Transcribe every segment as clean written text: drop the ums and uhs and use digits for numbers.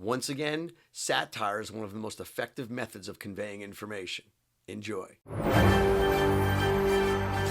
Once again, satire is one of the most effective methods of conveying information. Enjoy.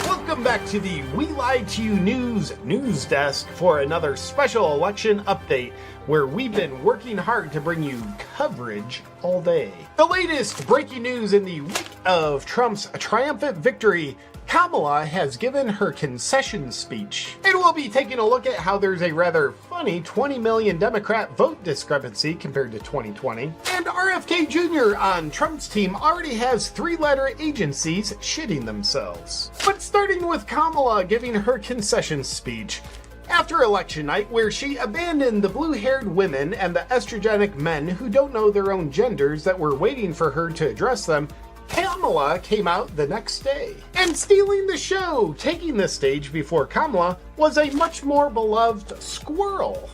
Welcome back to the We Lied to You news desk for another special election update where we've been working hard to bring you coverage all day. The latest breaking news in the week of Trump's triumphant victory: Kamala has given her concession speech. And we'll be taking a look at how there's a rather funny 20 million Democrat vote discrepancy compared to 2020. And RFK Jr. on Trump's team already has 3-letter agencies shitting themselves. But starting with Kamala giving her concession speech. After election night, where she abandoned the blue-haired women and the estrogenic men who don't know their own genders that were waiting for her to address them, Kamala came out the next day. And stealing the show, taking the stage before Kamala, was a much more beloved squirrel.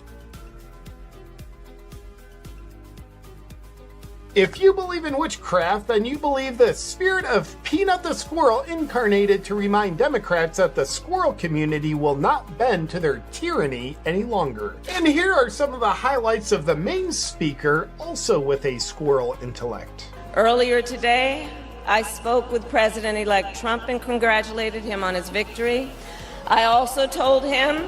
If you believe in witchcraft, then you believe the spirit of Peanut the Squirrel incarnated to remind Democrats that the squirrel community will not bend to their tyranny any longer. And here are some of the highlights of the main speaker, also with a squirrel intellect. Earlier today, I spoke with President-elect Trump and congratulated him on his victory. I also told him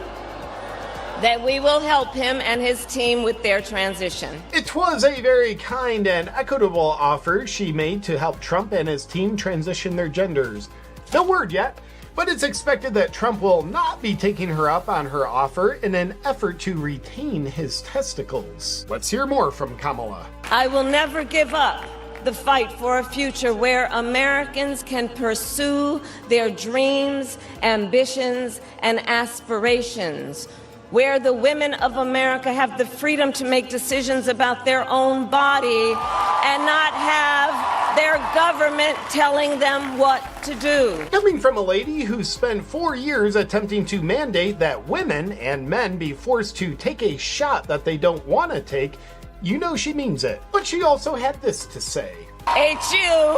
that we will help him and his team with their transition. It was a very kind and equitable offer she made to help Trump and his team transition their genders. No word yet, but it's expected that Trump will not be taking her up on her offer in an effort to retain his testicles. Let's hear more from Kamala. I will never give up the fight for a future where Americans can pursue their dreams, ambitions, and aspirations, where the women of America have the freedom to make decisions about their own body and not have their government telling them what to do. Coming from a lady who spent 4 years attempting to mandate that women and men be forced to take a shot that they don't want to take, you know she means it. But she also had this to say. H.U.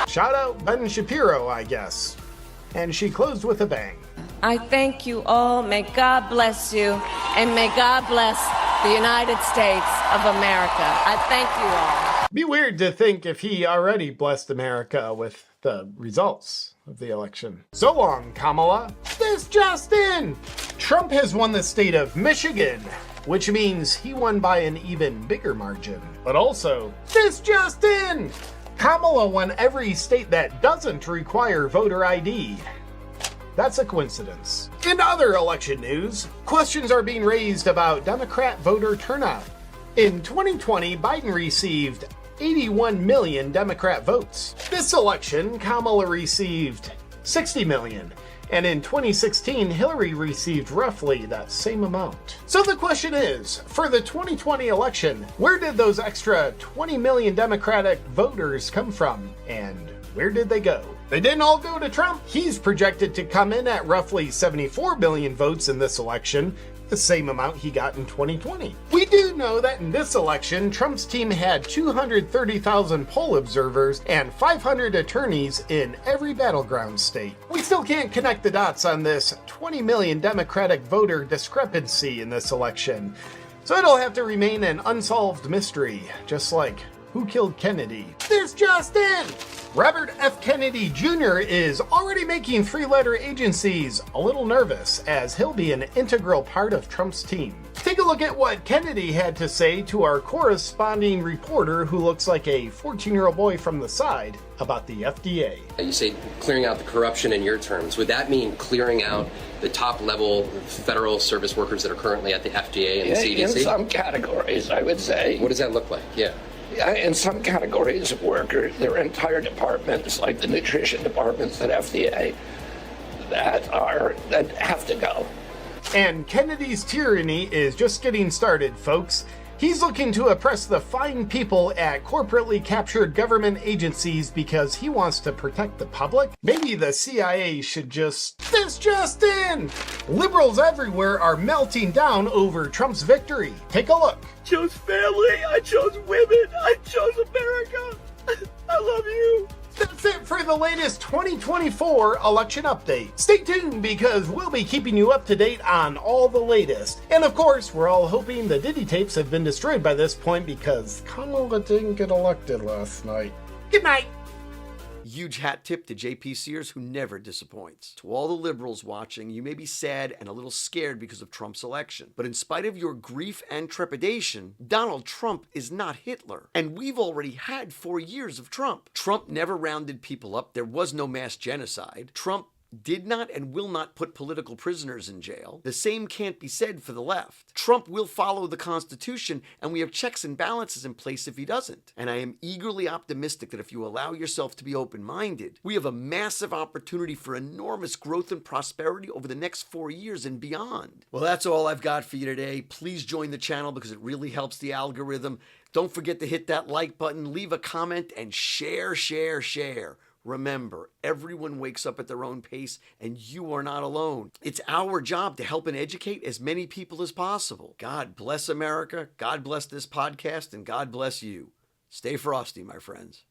Shout out Ben Shapiro, I guess. And she closed with a bang. I thank you all. May God bless you, and may God bless the United States of America. I thank you all. Be weird to think if he already blessed America with the results of the election. So long, Kamala. This just in! Trump has won the state of Michigan, which means he won by an even bigger margin. But also, this just in! Kamala won every state that doesn't require voter ID. That's a coincidence. In other election news, questions are being raised about Democrat voter turnout. In 2020, Biden received 81 million Democrat votes. This election, Kamala received 60 million. And in 2016, Hillary received roughly that same amount. So the question is, for the 2020 election, where did those extra 20 million Democratic voters come from? And where did they go? They didn't all go to Trump. He's projected to come in at roughly 74 billion votes in this election, the same amount he got in 2020. We do know that in this election, Trump's team had 230,000 poll observers and 500 attorneys in every battleground state. We still can't connect the dots on this 20 million Democratic voter discrepancy in this election, so it'll have to remain an unsolved mystery, just like who killed Kennedy. This just in! Robert F. Kennedy Jr. is already making 3-letter agencies a little nervous, as he'll be an integral part of Trump's team. Take a look at what Kennedy had to say to our corresponding reporter who looks like a 14-year-old boy from the side about the FDA. You say clearing out the corruption in your terms. Would that mean clearing out the top-level federal service workers that are currently at the FDA and the CDC? In some categories, I would say. What does that look like? Yeah. In some categories of workers, there are entire departments, like the nutrition departments at FDA, that have to go. And Kennedy's tyranny is just getting started, folks. He's looking to oppress the fine people at corporately captured government agencies because he wants to protect the public. Maybe the CIA should just... This just in! Liberals everywhere are melting down over Trump's victory. Take a look. I chose family, I chose women, I chose America. I love you. That's it for the latest 2024 election update. Stay tuned because we'll be keeping you up to date on all the latest. And of course, we're all hoping the Diddy tapes have been destroyed by this point because Kamala didn't get elected last night. Good night. Huge hat tip to JP Sears, who never disappoints. To all the liberals watching, you may be sad and a little scared because of Trump's election. But in spite of your grief and trepidation, Donald Trump is not Hitler. And we've already had 4 years of Trump. Trump never rounded people up. There was no mass genocide. Trump did not and will not put political prisoners in jail. The same can't be said for the left. Trump will follow the Constitution, and we have checks and balances in place if he doesn't. And I am eagerly optimistic that if you allow yourself to be open-minded, we have a massive opportunity for enormous growth and prosperity over the next 4 years and beyond. Well, that's all I've got for you today. Please join the channel because it really helps the algorithm. Don't forget to hit that like button, leave a comment, and share. Remember, everyone wakes up at their own pace, and you are not alone. It's our job to help and educate as many people as possible. God bless America, God bless this podcast, and God bless you. Stay frosty, my friends.